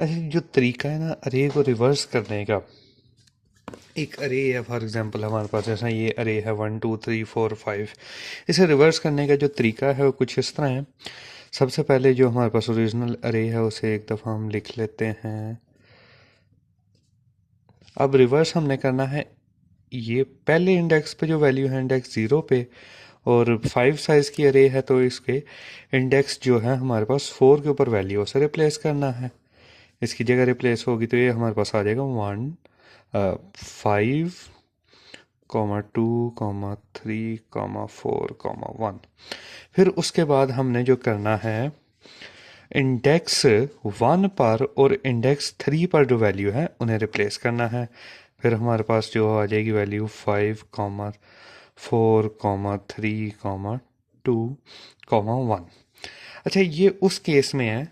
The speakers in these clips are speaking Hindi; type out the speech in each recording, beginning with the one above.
अच्छा, जो तरीका है ना अरे को रिवर्स करने का, एक अरे है फॉर एग्जांपल हमारे पास, जैसा ये अरे है 1 2 3 4 5, इसे रिवर्स करने का जो तरीका है वो कुछ इस तरह है। सबसे पहले जो हमारे पास ओरिजिनल अरे है उसे एक दफ़ा हम लिख लेते हैं। अब रिवर्स हमने करना है, ये पहले इंडेक्स पे जो वैल्यू है इंडेक्स 0 पे, और 5 साइज़ की अरे है तो इसके इंडेक्स जो है हमारे पास 4 के ऊपर वैल्यू उसे रिप्लेस करना है। इसकी जगह रिप्लेस होगी तो ये हमारे पास आ जाएगा 1 5,2,3,4,1। फिर उसके बाद हमने जो करना है, इंडेक्स 1 पर और इंडेक्स 3 पर जो वैल्यू है उन्हें रिप्लेस करना है। फिर हमारे पास जो आ जाएगी वैल्यू 5,4,3,2,1। अच्छा, ये उस केस में है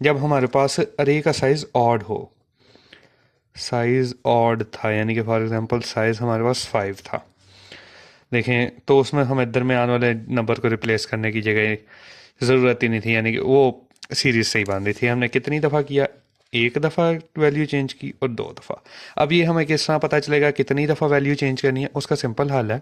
जब हमारे पास अरे का साइज ऑड हो। साइज ऑड था यानी कि फॉर एग्जांपल साइज हमारे पास 5 था, देखें तो उसमें हम इधर में आने वाले नंबर को रिप्लेस करने की जगह ज़रूरत ही नहीं थी, यानी कि वो सीरीज से ही बांध रही थी। हमने कितनी दफ़ा किया, एक दफ़ा वैल्यू चेंज की और 2 दफ़ा। अब ये हमें किस तरह पता चलेगा कितनी दफ़ा वैल्यू चेंज करनी है, उसका सिंपल हल है,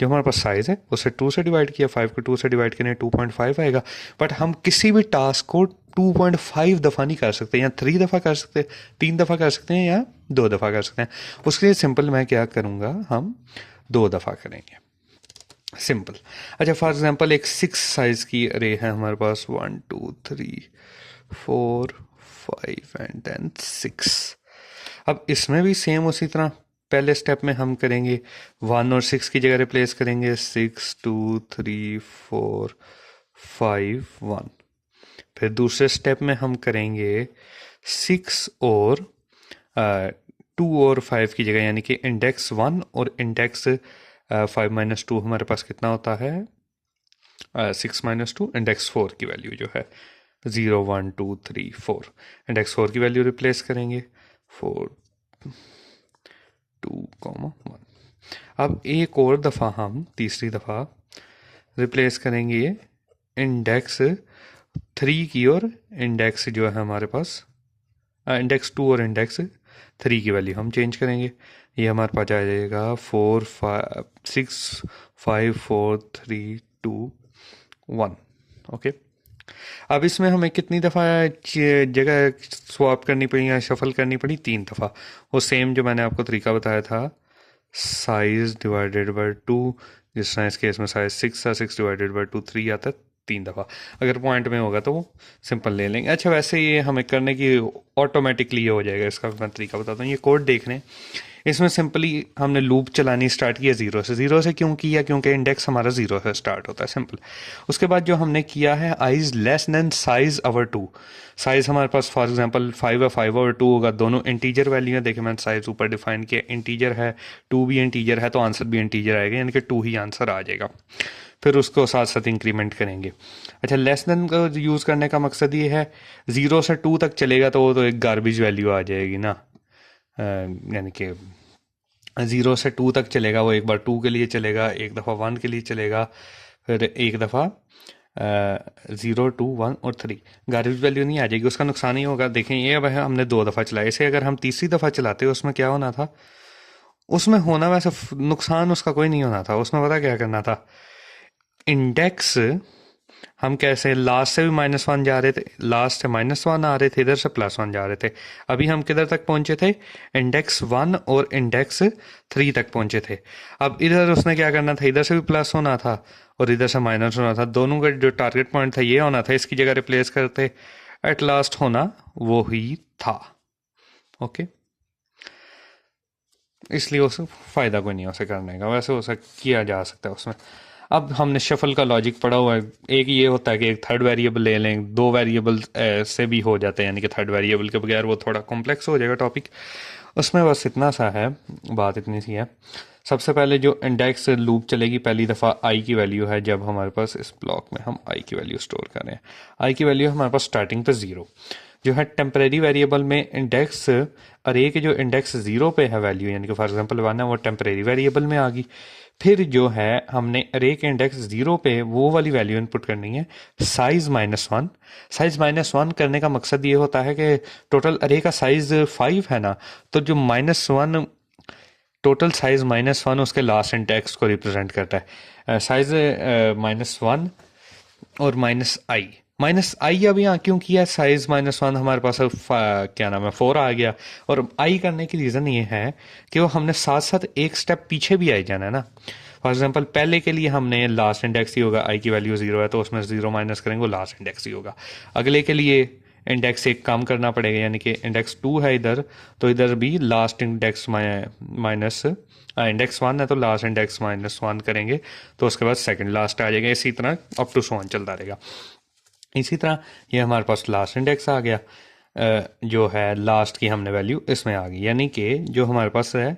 जो हमारे पास साइज़ है उसे 2 से डिवाइड किया, 5 को 2 से डिवाइड करने 2.5 आएगा। बट हम किसी भी टास्क को 2.5 दफ़ा नहीं कर सकते, या 3 दफ़ा कर सकते, 3 दफ़ा कर सकते हैं, या 2 दफ़ा कर सकते हैं। उसके लिए सिंपल मैं क्या करूँगा, हम 2 दफ़ा करेंगे, सिंपल। अच्छा, फॉर एग्जांपल एक 6 साइज़ की अरे है हमारे पास, 1 2 3 4 5 एंड देन 6। अब इसमें भी सेम उसी तरह पहले स्टेप में हम करेंगे 1 और 6 की जगह रिप्लेस करेंगे 6 2 3 4 5 1। फिर दूसरे स्टेप में हम करेंगे 6 और 2 और 5 की जगह, यानी कि इंडेक्स 1 और इंडेक्स 5 - 2 हमारे पास कितना होता है, 6 - 2 इंडेक्स 4 की वैल्यू जो है 0 1 2 3 4, इंडेक्स 4 की वैल्यू रिप्लेस करेंगे 4 2, 1। अब एक और दफ़ा हम तीसरी दफ़ा रिप्लेस करेंगे इंडेक्स 3 की, और इंडेक्स जो है हमारे पास इंडेक्स 2 और इंडेक्स 3 की वैल्यू हम चेंज करेंगे। ये हमारे पास आ जाएगा 4 5 6 5 4 3 2 1। ओके, अब इसमें हमें कितनी दफ़ा जगह स्वैप करनी पड़ी या शफल करनी पड़ी, 3 दफ़ा। वो सेम जो मैंने आपको तरीका बताया था, साइज डिवाइडेड बाय 2, जिस तरह इस केस में साइज 6 था, 6 डिवाइडेड बाय 2 3 आता है, 3 दफ़ा। अगर पॉइंट में होगा तो वो सिंपल ले लेंगे। अच्छा, वैसे ये हमें करने की ऑटोमेटिकली ये हो जाएगा, इसका मैं तरीका बताता हूँ। ये कोड देख लें, इसमें सिंपली हमने लूप चलानी स्टार्ट किया ज़ीरो से। ज़ीरो से क्यों किया, क्योंकि इंडेक्स हमारा ज़ीरो से स्टार्ट होता है, सिंपल। उसके बाद जो हमने किया है, I is less than size our 2। Size हमारे पास फॉर एग्जांपल 5 है, 5 और 2 होगा, दोनों इंटीजर वैल्यू है। देखिए मैंने साइज़ ऊपर डिफाइन किया, इंटीजर है, 2 भी इंटीजर है, तो आंसर भी इंटीजर आएगा, यानी कि 2 ही आंसर आ जाएगा। फिर उसको साथ साथ इंक्रीमेंट करेंगे। अच्छा, लेस देन का यूज़ करने का मकसद ये है, 0 से 2 तक चलेगा तो वो तो एक गार्बेज वैल्यू आ जाएगी ना, यानी कि 0 से 2 तक चलेगा, वो एक बार 2 के लिए चलेगा, एक दफ़ा 1 के लिए चलेगा, फिर एक दफ़ा 0 2 1 और 3। गार्बेज वैल्यू नहीं आ जाएगी, उसका नुकसान ही होगा। देखें ये अब है, हमने 2 दफ़ा चलाया, इसे अगर हम तीसरी दफ़ा चलाते उसमें क्या होना था, उसमें होना वैसे नुकसान उसका कोई नहीं होना था। उसमें पता क्या करना था, इंडेक्स हम कैसे लास्ट से भी -1 जा रहे थे, लास्ट से -1 आ रहे थे, इधर से +1 जा रहे थे। अभी हम किधर तक पहुंचे थे, इंडेक्स 1 और इंडेक्स 3 तक पहुंचे थे। अब इधर उसने क्या करना था, इधर से भी प्लस होना था और इधर से माइनस होना था, दोनों का जो टारगेट पॉइंट था ये होना था, इसकी जगह रिप्लेस करते, एट लास्ट होना वो ही था। ओके, इसलिए उसे फ़ायदा कोई नहीं है उसे करने का, वैसे उसे किया जा सकता है उसमें। अब हमने शफल का लॉजिक पढ़ा हुआ है, एक ये होता है कि एक थर्ड वेरिएबल ले लें, 2 वेरिएबल से भी हो जाते हैं, यानी कि थर्ड वेरिएबल के बगैर वो थोड़ा कॉम्प्लेक्स हो जाएगा टॉपिक। उसमें बस इतना सा है, बात इतनी सी है। सबसे पहले जो इंडेक्स लूप चलेगी पहली दफ़ा आई की वैल्यू है, जब हमारे पास इस ब्लॉक में हम आई की वैल्यू स्टोर कर रहे हैं। आई की वैल्यू हमारे पास स्टार्टिंग पे 0, जो है टेम्परेरी वेरिएबल में इंडेक्स अरे के जो इंडेक्स 0 पे है वैल्यू, यानी कि फॉर एग्जांपल 1 है, वो टेम्परेरी वेरिएबल में आ गई। फिर जो है हमने अरे के इंडेक्स 0 पे वो वाली वैल्यू इनपुट करनी है साइज -1। साइज -1 करने का मकसद ये होता है कि टोटल अरे का साइज 5 है ना, तो जो -1 टोटल साइज -1 उसके लास्ट इंडेक्स को रिप्रेजेंट करता है। साइज -1 और -i। -i अब यहाँ क्यों किया, साइज -1 हमारे पास क्या नाम है 4 आ गया, और i करने की रीज़न ये है कि वो हमने साथ साथ एक स्टेप पीछे भी आई जाना है ना। फॉर एग्जांपल पहले के लिए हमने लास्ट इंडेक्स ही होगा, i की वैल्यू 0 है तो उसमें 0 माइनस करेंगे, वो लास्ट इंडेक्स ही होगा। अगले के लिए इंडेक्स एक कम करना पड़ेगा, यानी कि इंडेक्स 2 है इधर, तो इधर भी लास्ट इंडेक्स माइनस इंडेक्स 1 है तो लास्ट इंडेक्स -1 करेंगे, तो उसके बाद सेकंड लास्ट आ जाएगा। इसी तरह अप टू सो ऑन चलता रहेगा। इसी तरह ये हमारे पास लास्ट इंडेक्स आ गया, जो है लास्ट की हमने वैल्यू इसमें आ गई, यानी कि जो हमारे पास है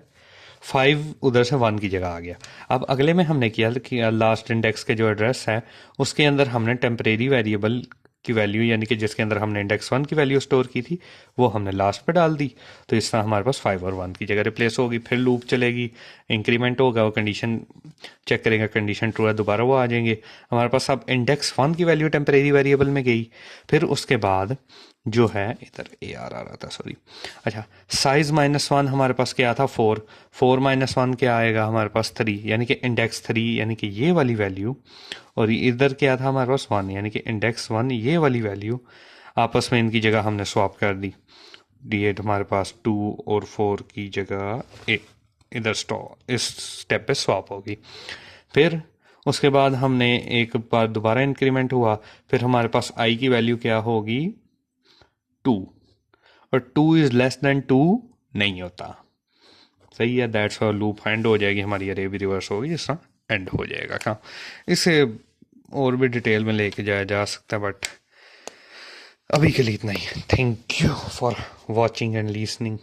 5 उधर से 1 की जगह आ गया। अब अगले में हमने किया कि लास्ट इंडेक्स के जो एड्रेस है उसके अंदर हमने टेम्परेरी वेरिएबल की वैल्यू, यानी कि जिसके अंदर हमने इंडेक्स 1 की वैल्यू स्टोर की थी, वो हमने लास्ट पे डाल दी। तो इस तरह हमारे पास 5 और 1 की जगह रिप्लेस होगी। फिर लूप चलेगी, इंक्रीमेंट होगा, वो कंडीशन चेक करेगा, कंडीशन ट्रू है, दोबारा वो आ जाएंगे हमारे पास। अब इंडेक्स 1 की वैल्यू टेम्परेरी वेरिएबल में गई। फिर उसके बाद जो है इधर ए आर आ रहा था, सॉरी, अच्छा, साइज -1 हमारे पास क्या था 4, 4 -1 क्या आएगा हमारे पास 3, यानी कि इंडेक्स 3, यानी कि ये वाली वैल्यू, और इधर क्या था हमारे पास 1, यानी कि इंडेक्स 1 ये वाली वैल्यू। आपस में इनकी जगह हमने स्वैप कर दी, D8 हमारे पास 2 और 4 की जगह इधर इस स्टेप पे स्वैप होगी। फिर उसके बाद हमने एक बार दोबारा इंक्रीमेंट हुआ, फिर हमारे पास i की वैल्यू क्या होगी 2, और 2 इज लेस देन 2 नहीं होता। सही है, दैट्स और लूप एंड हो जाएगी हमारी, अरे भी रिवर्स होगी, जिस तरह एंड हो जाएगा काम। इसे और भी डिटेल में लेके जाया जा सकता है, बट अभी के लिए इतना ही। Thank you for watching and listening.